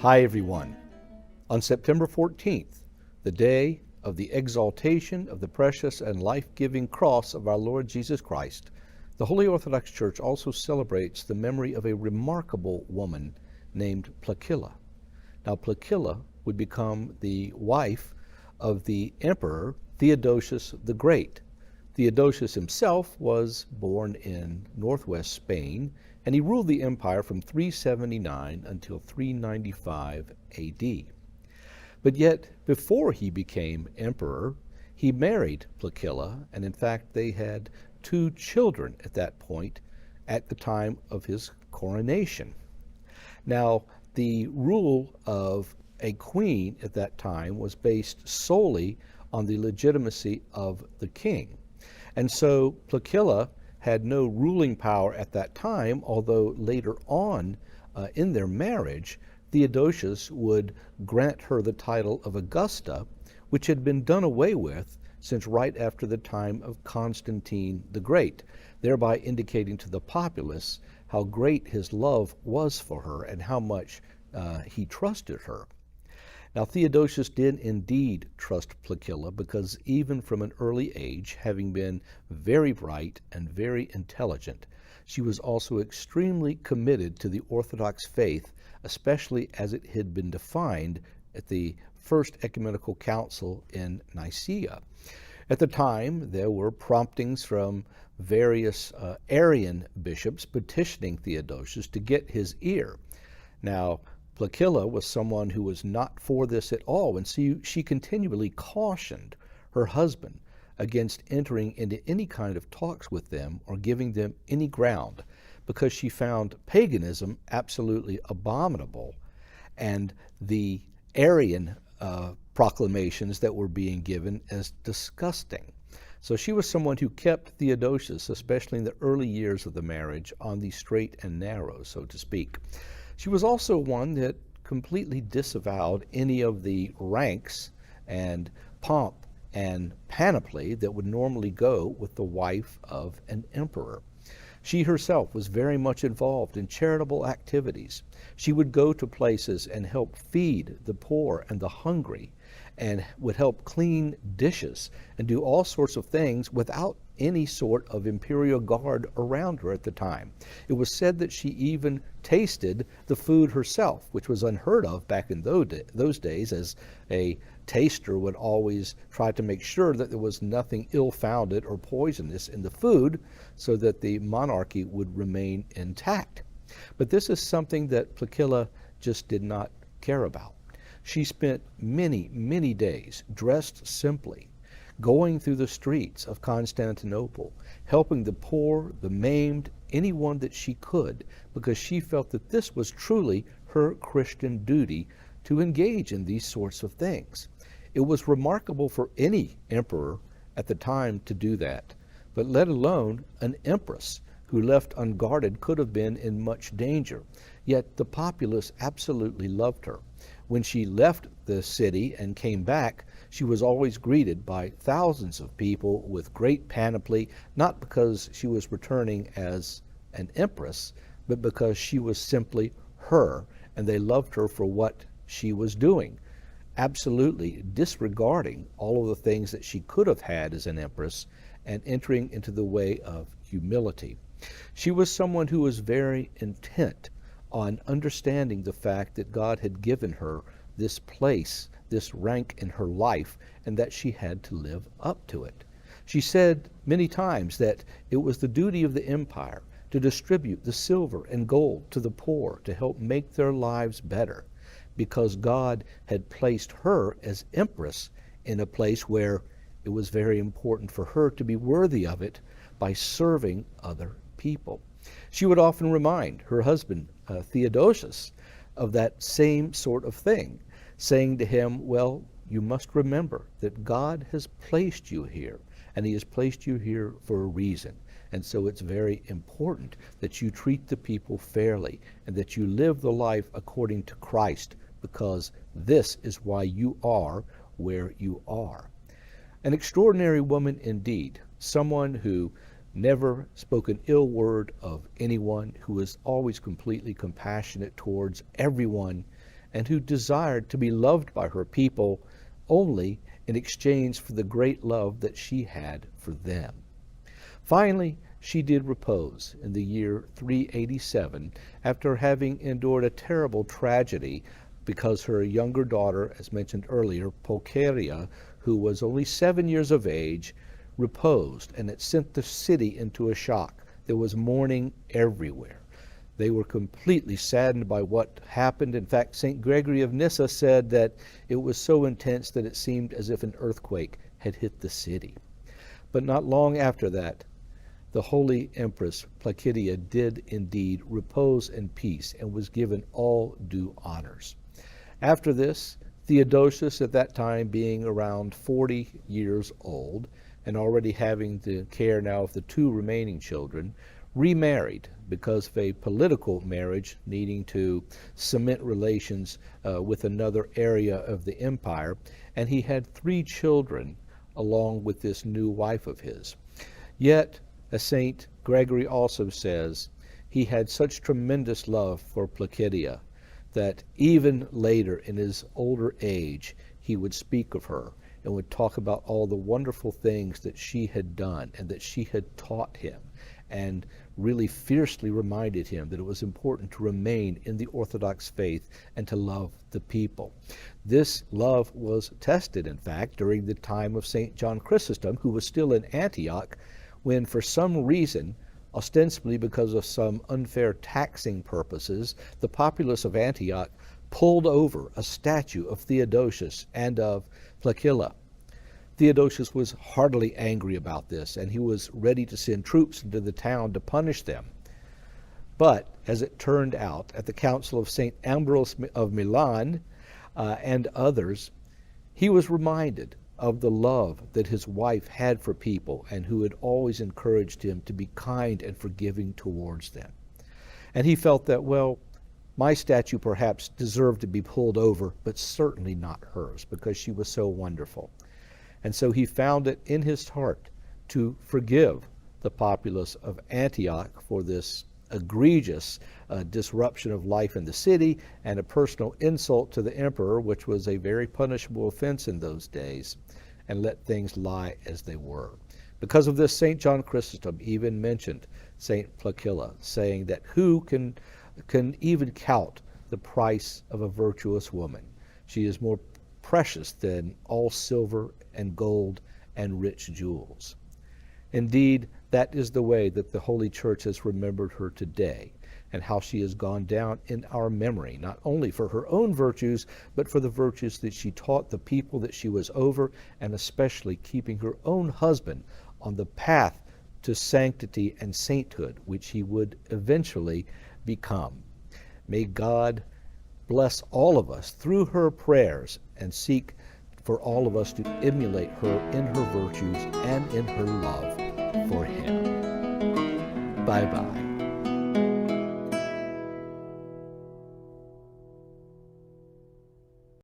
Hi everyone. On September 14th, the day of the exaltation of the precious and life-giving cross of our Lord Jesus Christ, the Holy Orthodox Church also celebrates the memory of a remarkable woman named Plakilla. Now Plakilla would become the wife of the Emperor Theodosius the Great. Theodosius himself was born in northwest Spain, and he ruled the empire from 379 until 395 AD. But yet, before he became emperor, he married Plakilla, and in fact they had 2 children at that point at the time of his coronation. Now, the rule of a queen at that time was based solely on the legitimacy of the king. And so Plakilla had no ruling power at that time, although later on in their marriage, Theodosius would grant her the title of Augusta, which had been done away with since right after the time of Constantine the Great, thereby indicating to the populace how great his love was for her and how much he trusted her. Now, Theodosius did indeed trust Plakilla because even from an early age, having been very bright and very intelligent, she was also extremely committed to the Orthodox faith, especially as it had been defined at the First Ecumenical Council in Nicaea. At the time, there were promptings from various Arian bishops petitioning Theodosius to get his ear. Now, Plakilla was someone who was not for this at all, and she continually cautioned her husband against entering into any kind of talks with them or giving them any ground, because she found paganism absolutely abominable and the Arian proclamations that were being given as disgusting. So she was someone who kept Theodosius, especially in the early years of the marriage, on the straight and narrow, so to speak. She was also one that completely disavowed any of the ranks and pomp and panoply that would normally go with the wife of an emperor. She herself was very much involved in charitable activities. She would go to places and help feed the poor and the hungry, and would help clean dishes and do all sorts of things without any sort of imperial guard around her at the time. It was said that she even tasted the food herself, which was unheard of back in those days, as a taster would always try to make sure that there was nothing ill-founded or poisonous in the food so that the monarchy would remain intact. But this is something that Plakilla just did not care about. She spent many, many days dressed simply, going through the streets of Constantinople, helping the poor, the maimed, anyone that she could, because she felt that this was truly her Christian duty to engage in these sorts of things. It was remarkable for any emperor at the time to do that, but let alone an empress who left unguarded could have been in much danger. Yet the populace absolutely loved her. When she left the city and came back, she was always greeted by thousands of people with great panoply, not because she was returning as an empress, but because she was simply her, and they loved her for what she was doing, absolutely disregarding all of the things that she could have had as an empress and entering into the way of humility. She was someone who was very intent on understanding the fact that God had given her this place, this rank in her life, and that she had to live up to it. She said many times that it was the duty of the empire to distribute the silver and gold to the poor to help make their lives better, because God had placed her as empress in a place where it was very important for her to be worthy of it by serving other people. She would often remind her husband, Theodosius, of that same sort of thing, saying to him, well, you must remember that God has placed you here, and he has placed you here for a reason. And so it's very important that you treat the people fairly and that you live the life according to Christ, because this is why you are where you are. An extraordinary woman indeed, someone who never spoke an ill word of anyone, who was always completely compassionate towards everyone, and who desired to be loved by her people only in exchange for the great love that she had for them. Finally, she did repose in the year 387 after having endured a terrible tragedy because her younger daughter, as mentioned earlier, Plakilla, who was only 7 years of age, reposed, and it sent the city into a shock. There was mourning everywhere. They were completely saddened by what happened. In fact, St. Gregory of Nyssa said that it was so intense that it seemed as if an earthquake had hit the city. But not long after that, the holy Empress Plakilla did indeed repose in peace and was given all due honors. After this, Theodosius, at that time being around 40 years old and already having the care now of the 2 remaining children, remarried because of a political marriage needing to cement relations with another area of the empire, and he had 3 children along with this new wife of his. Yet, as St. Gregory also says, he had such tremendous love for Plakilla that even later in his older age, he would speak of her and would talk about all the wonderful things that she had done and that she had taught him, and really fiercely reminded him that it was important to remain in the Orthodox faith and to love the people. This love was tested, in fact, during the time of St. John Chrysostom, who was still in Antioch, when for some reason, ostensibly because of some unfair taxing purposes, the populace of Antioch pulled over a statue of Theodosius and of Plakilla. Theodosius was heartily angry about this, and he was ready to send troops into the town to punish them. But, as it turned out, at the Council of St. Ambrose of Milan and others, he was reminded of the love that his wife had for people and who had always encouraged him to be kind and forgiving towards them. And he felt that, well, my statue perhaps deserved to be pulled over, but certainly not hers, because she was so wonderful. And so he found it in his heart to forgive the populace of Antioch for this egregious disruption of life in the city and a personal insult to the emperor, which was a very punishable offense in those days, and let things lie as they were. Because of this, St. John Chrysostom even mentioned St. Plakilla, saying that who can even count the price of a virtuous woman? She is more precious than all silver and gold and rich jewels. Indeed, that is the way that the Holy Church has remembered her today, and how she has gone down in our memory, not only for her own virtues, but for the virtues that she taught the people that she was over, and especially keeping her own husband on the path to sanctity and sainthood, which he would eventually become. May God bless all of us through her prayers, and seek for all of us to emulate her in her virtues and in her love for him. Bye-bye.